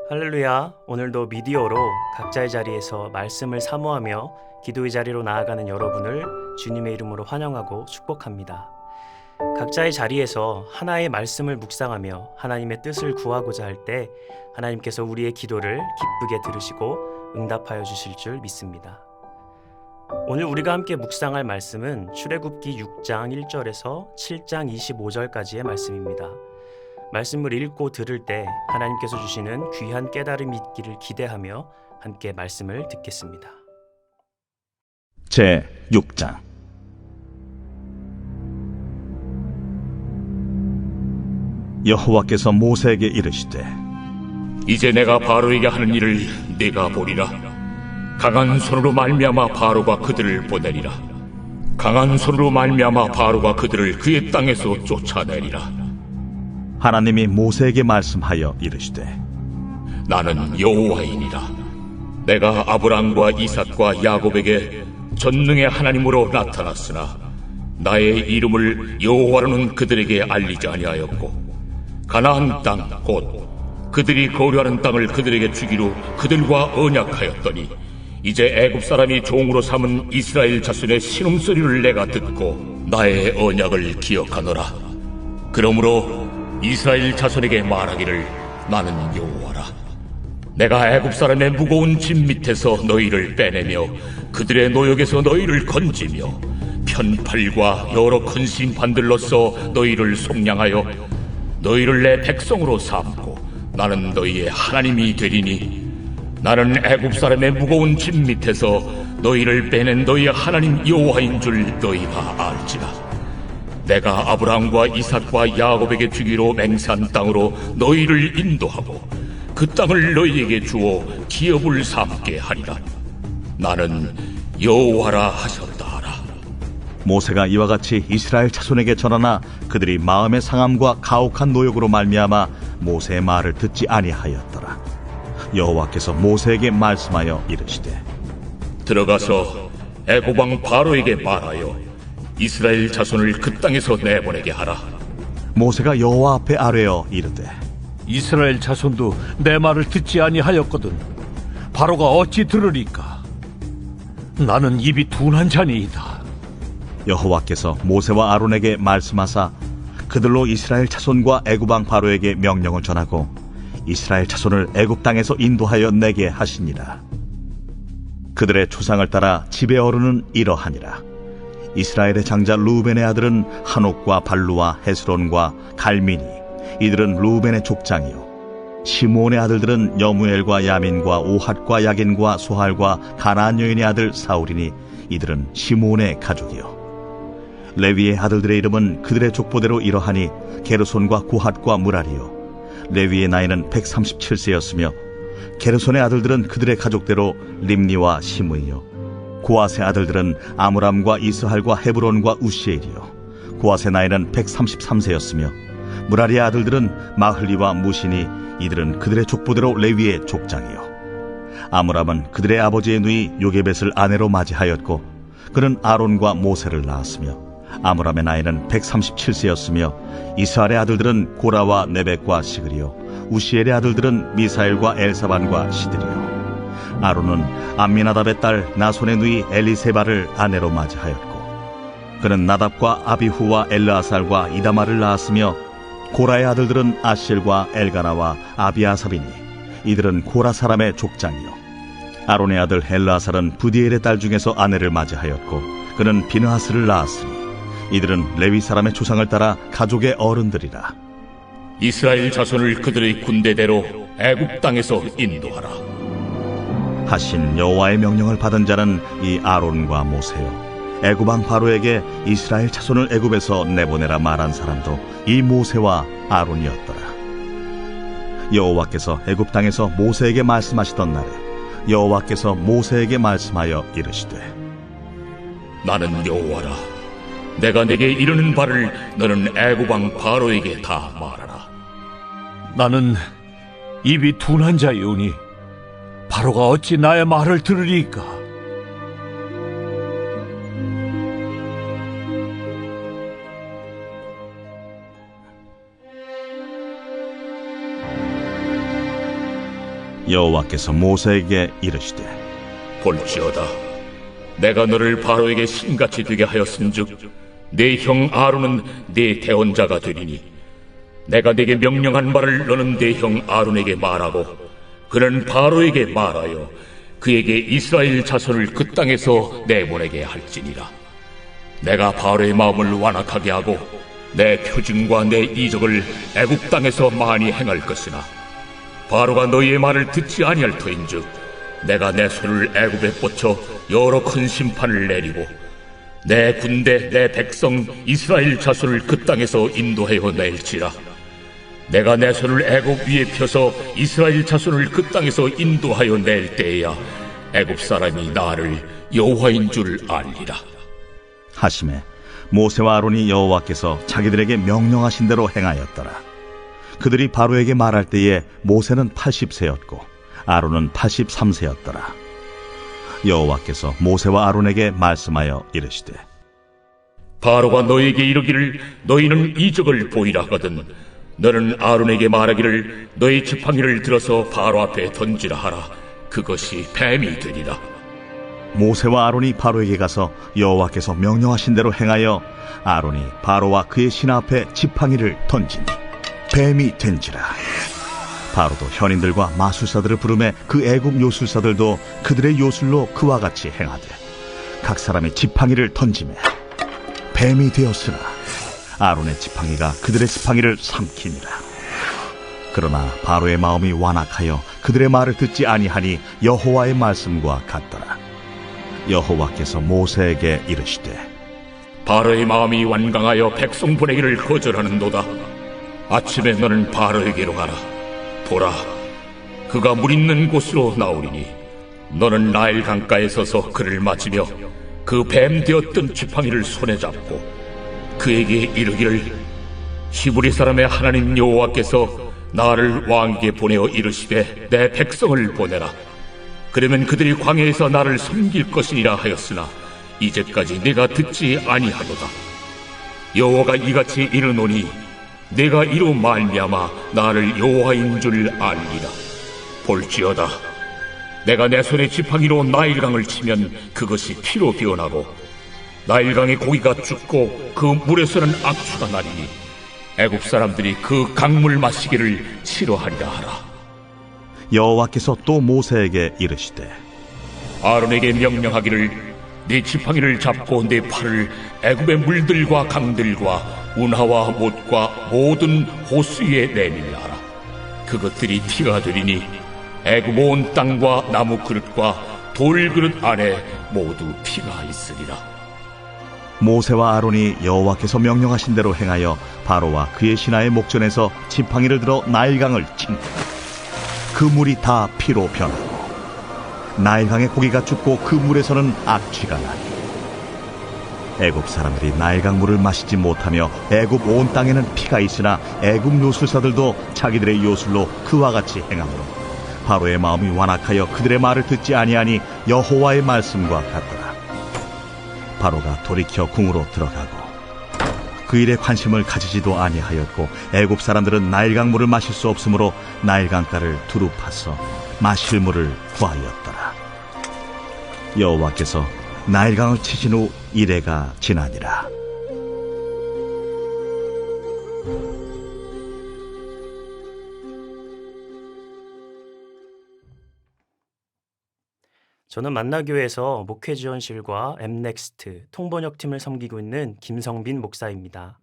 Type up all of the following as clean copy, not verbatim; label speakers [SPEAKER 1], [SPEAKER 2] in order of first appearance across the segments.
[SPEAKER 1] 할렐루야. 오늘도 미디어로 각자의 자리에서 말씀을 사모하며 기도의 자리로 나아가는 여러분을 주님의 이름으로 환영하고 축복합니다. 각자의 자리에서 하나의 말씀을 묵상하며 하나님의 뜻을 구하고자 할 때 하나님께서 우리의 기도를 기쁘게 들으시고 응답하여 주실 줄 믿습니다. 오늘 우리가 함께 묵상할 말씀은 출애굽기 6장 1절에서 7장 25절까지의 말씀입니다. 말씀을 읽고 들을 때 하나님께서 주시는 귀한 깨달음이 있기를 기대하며 함께 말씀을 듣겠습니다.
[SPEAKER 2] 제 6장. 여호와께서 모세에게 이르시되
[SPEAKER 3] 이제 내가 바로에게 하는 일을 네가 보리라. 강한 손으로 말미암아 바로가 그들을 보내리라. 강한 손으로 말미암아 바로가 그들을 그의 땅에서 쫓아내리라.
[SPEAKER 2] 하나님이 모세에게 말씀하여 이르시되
[SPEAKER 3] 나는 여호와이니라. 내가 아브람과 이삭과 야곱에게 전능의 하나님으로 나타났으나 나의 이름을 여호와로는 그들에게 알리지 아니하였고 가나안 땅 곧 그들이 거류하는 땅을 그들에게 주기로 그들과 언약하였더니 이제 애굽 사람이 종으로 삼은 이스라엘 자손의 신음소리를 내가 듣고 나의 언약을 기억하노라. 그러므로 이스라엘 자손에게 말하기를 나는 여호와라. 내가 애굽 사람의 무거운 짐 밑에서 너희를 빼내며 그들의 노역에서 너희를 건지며 편팔과 여러 큰 심판들로써 너희를 속량하여 너희를 내 백성으로 삼고 나는 너희의 하나님이 되리니 나는 애굽 사람의 무거운 짐 밑에서 너희를 빼낸 너희의 하나님 여호와인 줄 너희가 알지라. 내가 아브람과 이삭과 야곱에게 주기로 맹세한 땅으로 너희를 인도하고 그 땅을 너희에게 주어 기업을 삼게 하리라. 나는 여호와라 하셨다 하라.
[SPEAKER 2] 모세가 이와 같이 이스라엘 자손에게 전하나 그들이 마음의 상함과 가혹한 노역으로 말미암아 모세의 말을 듣지 아니하였더라. 여호와께서 모세에게 말씀하여 이르시되
[SPEAKER 3] 들어가서 애굽 왕 바로에게 말하여 이스라엘 자손을 그 땅에서 내보내게 하라.
[SPEAKER 2] 모세가 여호와 앞에 아뢰어 이르되
[SPEAKER 4] 이스라엘 자손도 내 말을 듣지 아니하였거든 바로가 어찌 들으리까? 나는 입이 둔한 자니이다.
[SPEAKER 2] 여호와께서 모세와 아론에게 말씀하사 그들로 이스라엘 자손과 애굽 왕 바로에게 명령을 전하고 이스라엘 자손을 애굽 땅에서 인도하여 내게 하시니라. 그들의 조상을 따라 집의 어른은 이러하니라. 이스라엘의 장자 루벤의 아들은 한옥과 발루와 헤스론과 갈미니, 이들은 루벤의 족장이요. 시므온의 아들들은 여무엘과 야민과 오핫과 야긴과 소할과 가나안 여인의 아들 사울이니 이들은 시므온의 가족이요. 레위의 아들들의 이름은 그들의 족보대로 이러하니 게르손과 고핫과 무라리요. 레위의 나이는 137세였으며 게르손의 아들들은 그들의 가족대로 림니와 시므이요. 고앗의 아들들은 아므람과 이스할과 헤브론과 우시엘이요. 고앗의 나이는 133세였으며 무라리의 아들들은 마흘리와 무시니 이들은 그들의 족보대로 레위의 족장이요. 아므람은 그들의 아버지의 누이 요게벳을 아내로 맞이하였고 그는 아론과 모세를 낳았으며 아므람의 나이는 137세였으며 이스할의 아들들은 고라와 네벡과 시그리요. 우시엘의 아들들은 미사엘과 엘사반과 시드리요. 아론은 암미나답의 딸 나손의 누이 엘리세바를 아내로 맞이하였고 그는 나답과 아비후와 엘르아살과 이다마를 낳았으며 고라의 아들들은 아실과 엘가나와 아비아삽이니 이들은 고라 사람의 족장이요. 아론의 아들 엘르아살은 부디엘의 딸 중에서 아내를 맞이하였고 그는 비느하스를 낳았으니 이들은 레위 사람의 조상을 따라 가족의 어른들이라.
[SPEAKER 3] 이스라엘 자손을 그들의 군대대로 애굽 땅에서 인도하라.
[SPEAKER 2] 하신 여호와의 명령을 받은 자는 이 아론과 모세요. 애굽 왕 바로에게 이스라엘 자손을 애굽에서 내보내라 말한 사람도 이 모세와 아론이었더라. 여호와께서 애굽 땅에서 모세에게 말씀하시던 날에 여호와께서 모세에게 말씀하여 이르시되
[SPEAKER 3] 나는 여호와라. 내가 내게 이르는 바를 너는 애굽 왕 바로에게 다 말하라.
[SPEAKER 4] 나는 입이 둔한 자이오니 바로가 어찌 나의 말을 들으리까?
[SPEAKER 2] 여호와께서 모세에게 이르시되
[SPEAKER 3] 볼지어다 내가 너를 바로에게 신같이 되게 하였은즉 네 형 아론은 네 대언자가 되리니 내가 네게 명령한 말을 너는 네 형 아론에게 말하고 그는 바로에게 말하여 그에게 이스라엘 자손을 그 땅에서 내보내게 할지니라. 내가 바로의 마음을 완악하게 하고 내 표징과 내 이적을 애굽 땅에서 많이 행할 것이나 바로가 너희의 말을 듣지 아니할 터인즉 내가 내 손을 애굽에 뻗쳐 여러 큰 심판을 내리고 내 군대 내 백성 이스라엘 자손을 그 땅에서 인도하여 낼지라. 내가 내 손을 애굽 위에 펴서 이스라엘 자손을 그 땅에서 인도하여 낼 때에야 애굽 사람이 나를 여호와인 줄 알리라.
[SPEAKER 2] 하심에 모세와 아론이 여호와께서 자기들에게 명령하신 대로 행하였더라. 그들이 바로에게 말할 때에 모세는 80세였고 아론은 83세였더라. 여호와께서 모세와 아론에게 말씀하여 이르시되
[SPEAKER 3] 바로가 너에게 이르기를 너희는 이적을 보이라 하거든 너는 아론에게 말하기를 너희 지팡이를 들어서 바로 앞에 던지라 하라. 그것이 뱀이 되리라.
[SPEAKER 2] 모세와 아론이 바로에게 가서 여호와께서 명령하신 대로 행하여 아론이 바로와 그의 신하 앞에 지팡이를 던지니 뱀이 된지라. 바로도 현인들과 마술사들을 부르매 그 애굽 요술사들도 그들의 요술로 그와 같이 행하되 각 사람의 지팡이를 던지매 뱀이 되었으나 아론의 지팡이가 그들의 지팡이를 삼키니라. 그러나 바로의 마음이 완악하여 그들의 말을 듣지 아니하니 여호와의 말씀과 같더라. 여호와께서 모세에게 이르시되
[SPEAKER 3] 바로의 마음이 완강하여 백성 보내기를 거절하는도다. 아침에 너는 바로에게로 가라. 보라, 그가 물 있는 곳으로 나오리니 너는 나일 강가에 서서 그를 맞으며 그 뱀 되었던 지팡이를 손에 잡고 그에게 이르기를 히브리 사람의 하나님 여호와께서 나를 왕에게 보내어 이르시되 내 백성을 보내라. 그러면 그들이 광야에서 나를 섬길 것이니라 하였으나 이제까지 내가 듣지 아니하도다. 여호와가 이같이 이르노니 내가 이로 말미암아 나를 여호와인 줄 알리라. 볼지어다 내가 내 손에 지팡이로 나일강을 치면 그것이 피로 변하고 나일강의 고기가 죽고 그 물에서는 악취가 나리니 애굽 사람들이 그 강물 마시기를 싫어하리라 하라.
[SPEAKER 2] 여호와께서 또 모세에게 이르시되
[SPEAKER 3] 아론에게 명령하기를 네 지팡이를 잡고 네 팔을 애굽의 물들과 강들과 운하와 못과 모든 호수 위에 내밀라 하라. 그것들이 피가 되리니 애굽 온 땅과 나무 그릇과 돌 그릇 안에 모두 피가 있으리라.
[SPEAKER 2] 모세와 아론이 여호와께서 명령하신 대로 행하여 바로와 그의 신하의 목전에서 지팡이를 들어 나일강을 친다. 그 물이 다 피로 변하고 나일강의 고기가 죽고 그 물에서는 악취가 나니 애굽 사람들이 나일강 물을 마시지 못하며 애굽 온 땅에는 피가 있으나 애굽 요술사들도 자기들의 요술로 그와 같이 행하므로 바로의 마음이 완악하여 그들의 말을 듣지 아니하니 여호와의 말씀과 같더라. 바로가 돌이켜 궁으로 들어가고 그 일에 관심을 가지지도 아니하였고 애굽 사람들은 나일강 물을 마실 수 없으므로 나일강가를 두루 파서 마실 물을 구하였더라. 여호와께서 나일강을 치신 후 이레가 지나니라.
[SPEAKER 1] 저는 만나교회에서 목회지원실과 엠넥스트 통번역팀을 섬기고 있는 김성빈 목사입니다.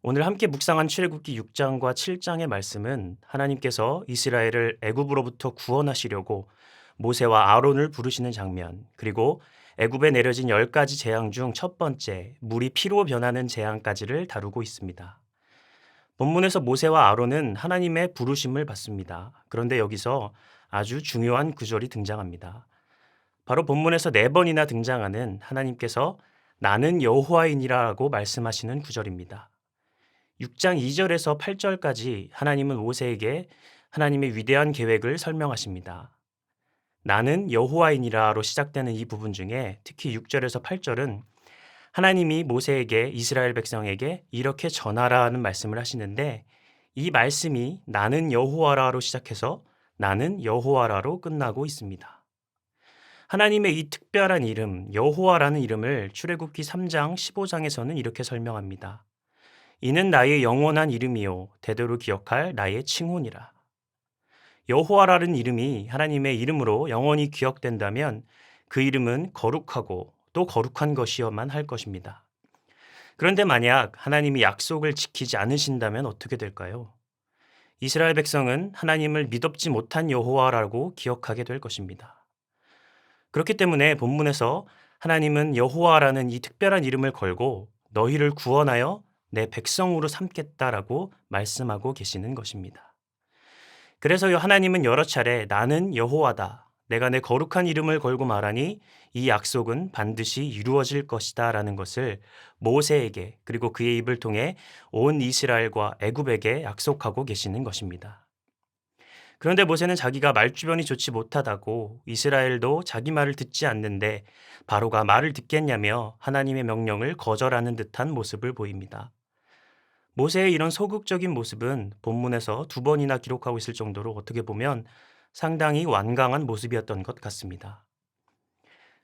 [SPEAKER 1] 오늘 함께 묵상한 출애굽기 6장과 7장의 말씀은 하나님께서 이스라엘을 애굽으로부터 구원하시려고 모세와 아론을 부르시는 장면, 그리고 애굽에 내려진 10가지 재앙 중 첫 번째, 물이 피로 변하는 재앙까지를 다루고 있습니다. 본문에서 모세와 아론은 하나님의 부르심을 받습니다. 그런데 여기서 아주 중요한 구절이 등장합니다. 바로 본문에서 4번이나 등장하는 하나님께서 나는 여호와이니라고 말씀하시는 구절입니다. 6장 2절에서 8절까지 하나님은 모세에게 하나님의 위대한 계획을 설명하십니다. 나는 여호와이니라로 시작되는 이 부분 중에 특히 6절에서 8절은 하나님이 모세에게 이스라엘 백성에게 이렇게 전하라는 말씀을 하시는데 이 말씀이 나는 여호와라로 시작해서 나는 여호와라로 끝나고 있습니다. 하나님의 이 특별한 이름, 여호와라는 이름을 출애굽기 3장 15장에서는 이렇게 설명합니다. 이는 나의 영원한 이름이요 대대로 기억할 나의 칭혼이라. 여호와라는 이름이 하나님의 이름으로 영원히 기억된다면 그 이름은 거룩하고 또 거룩한 것이어만 할 것입니다. 그런데 만약 하나님이 약속을 지키지 않으신다면 어떻게 될까요? 이스라엘 백성은 하나님을 믿업지 못한 여호와라고 기억하게 될 것입니다. 그렇기 때문에 본문에서 하나님은 여호와라는 이 특별한 이름을 걸고 너희를 구원하여 내 백성으로 삼겠다라고 말씀하고 계시는 것입니다. 그래서 하나님은 여러 차례 나는 여호와다, 내가 내 거룩한 이름을 걸고 말하니 이 약속은 반드시 이루어질 것이다 라는 것을 모세에게 그리고 그의 입을 통해 온 이스라엘과 애굽에게 약속하고 계시는 것입니다. 그런데 모세는 자기가 말주변이 좋지 못하다고 이스라엘도 자기 말을 듣지 않는데 바로가 말을 듣겠냐며 하나님의 명령을 거절하는 듯한 모습을 보입니다. 모세의 이런 소극적인 모습은 본문에서 2번이나 기록하고 있을 정도로 어떻게 보면 상당히 완강한 모습이었던 것 같습니다.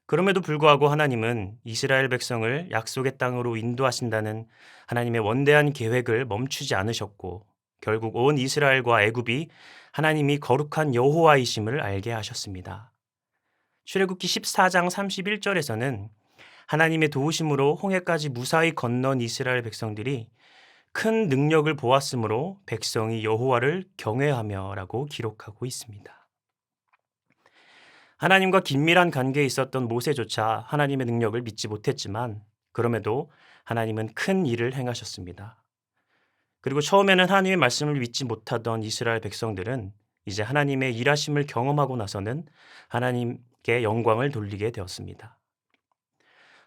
[SPEAKER 1] 그럼에도 불구하고 하나님은 이스라엘 백성을 약속의 땅으로 인도하신다는 하나님의 원대한 계획을 멈추지 않으셨고 결국 온 이스라엘과 애굽이 하나님이 거룩한 여호와이심을 알게 하셨습니다. 출애굽기 14장 31절에서는 하나님의 도우심으로 홍해까지 무사히 건넌 이스라엘 백성들이 큰 능력을 보았으므로 백성이 여호와를 경외하며라고 기록하고 있습니다. 하나님과 긴밀한 관계에 있었던 모세조차 하나님의 능력을 믿지 못했지만 그럼에도 하나님은 큰 일을 행하셨습니다. 그리고 처음에는 하나님의 말씀을 믿지 못하던 이스라엘 백성들은 이제 하나님의 일하심을 경험하고 나서는 하나님께 영광을 돌리게 되었습니다.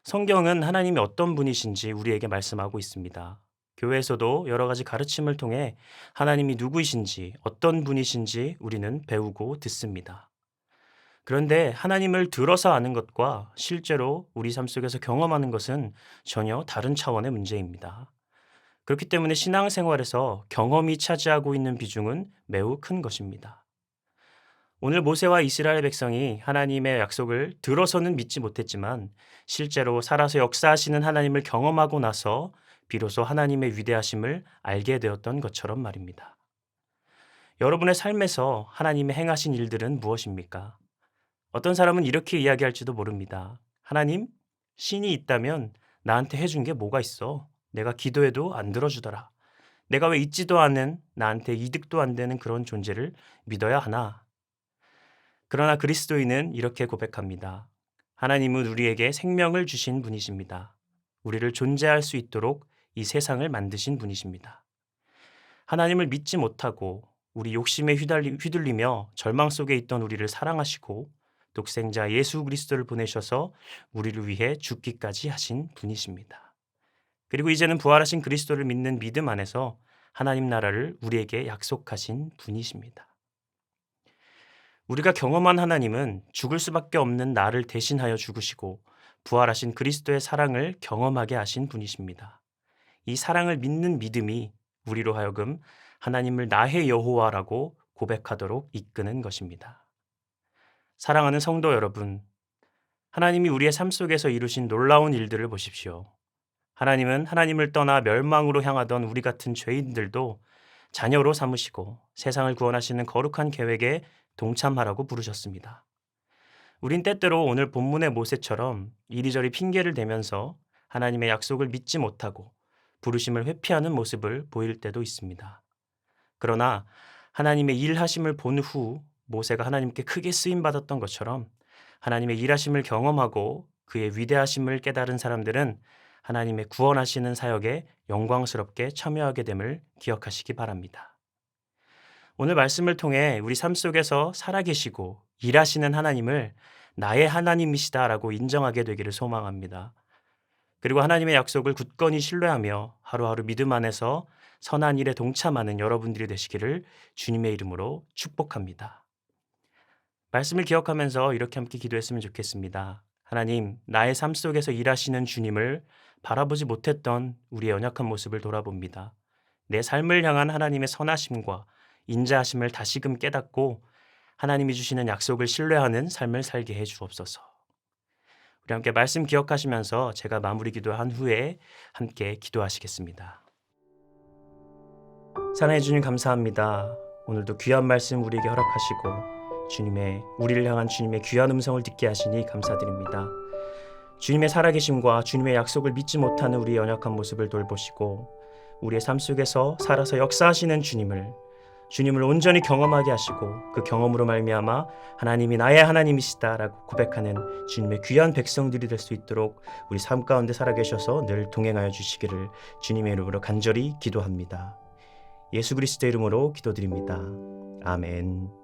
[SPEAKER 1] 성경은 하나님이 어떤 분이신지 우리에게 말씀하고 있습니다. 교회에서도 여러 가지 가르침을 통해 하나님이 누구이신지 어떤 분이신지 우리는 배우고 듣습니다. 그런데 하나님을 들어서 아는 것과 실제로 우리 삶 속에서 경험하는 것은 전혀 다른 차원의 문제입니다. 그렇기 때문에 신앙생활에서 경험이 차지하고 있는 비중은 매우 큰 것입니다. 오늘 모세와 이스라엘 백성이 하나님의 약속을 들어서는 믿지 못했지만 실제로 살아서 역사하시는 하나님을 경험하고 나서 비로소 하나님의 위대하심을 알게 되었던 것처럼 말입니다. 여러분의 삶에서 하나님의 행하신 일들은 무엇입니까? 어떤 사람은 이렇게 이야기할지도 모릅니다. 하나님, 신이 있다면 나한테 해준 게 뭐가 있어? 내가 기도해도 안 들어주더라. 내가 왜 있지도 않은 나한테 이득도 안 되는 그런 존재를 믿어야 하나? 그러나 그리스도인은 이렇게 고백합니다. 하나님은 우리에게 생명을 주신 분이십니다. 우리를 존재할 수 있도록 이 세상을 만드신 분이십니다. 하나님을 믿지 못하고 우리 욕심에 휘둘리며 절망 속에 있던 우리를 사랑하시고 독생자 예수 그리스도를 보내셔서 우리를 위해 죽기까지 하신 분이십니다. 그리고 이제는 부활하신 그리스도를 믿는 믿음 안에서 하나님 나라를 우리에게 약속하신 분이십니다. 우리가 경험한 하나님은 죽을 수밖에 없는 나를 대신하여 죽으시고 부활하신 그리스도의 사랑을 경험하게 하신 분이십니다. 이 사랑을 믿는 믿음이 우리로 하여금 하나님을 나의 여호와라고 고백하도록 이끄는 것입니다. 사랑하는 성도 여러분, 하나님이 우리의 삶 속에서 이루신 놀라운 일들을 보십시오. 하나님은 하나님을 떠나 멸망으로 향하던 우리 같은 죄인들도 자녀로 삼으시고 세상을 구원하시는 거룩한 계획에 동참하라고 부르셨습니다. 우린 때때로 오늘 본문의 모세처럼 이리저리 핑계를 대면서 하나님의 약속을 믿지 못하고 부르심을 회피하는 모습을 보일 때도 있습니다. 그러나 하나님의 일하심을 본 후 모세가 하나님께 크게 쓰임받았던 것처럼 하나님의 일하심을 경험하고 그의 위대하심을 깨달은 사람들은 하나님의 구원하시는 사역에 영광스럽게 참여하게 됨을 기억하시기 바랍니다. 오늘 말씀을 통해 우리 삶 속에서 살아계시고 일하시는 하나님을 나의 하나님이시다라고 인정하게 되기를 소망합니다. 그리고 하나님의 약속을 굳건히 신뢰하며 하루하루 믿음 안에서 선한 일에 동참하는 여러분들이 되시기를 주님의 이름으로 축복합니다. 말씀을 기억하면서 이렇게 함께 기도했으면 좋겠습니다. 하나님, 나의 삶 속에서 일하시는 주님을 바라보지 못했던 우리의 연약한 모습을 돌아봅니다. 내 삶을 향한 하나님의 선하심과 인자하심을 다시금 깨닫고 하나님이 주시는 약속을 신뢰하는 삶을 살게 해 주옵소서. 우리 함께 말씀 기억하시면서 제가 마무리 기도한 후에 함께 기도하시겠습니다. 사랑해 주님 감사합니다. 오늘도 귀한 말씀 우리에게 허락하시고 우리를 향한 주님의 귀한 음성을 듣게 하시니 감사드립니다. 주님의 살아계심과 주님의 약속을 믿지 못하는 우리의 연약한 모습을 돌보시고 우리의 삶 속에서 살아서 역사하시는 주님을 온전히 경험하게 하시고 그 경험으로 말미암아 하나님이 나의 하나님이시다라고 고백하는 주님의 귀한 백성들이 될 수 있도록 우리 삶 가운데 살아계셔서 늘 동행하여 주시기를 주님의 이름으로 간절히 기도합니다. 예수 그리스도의 이름으로 기도드립니다. 아멘.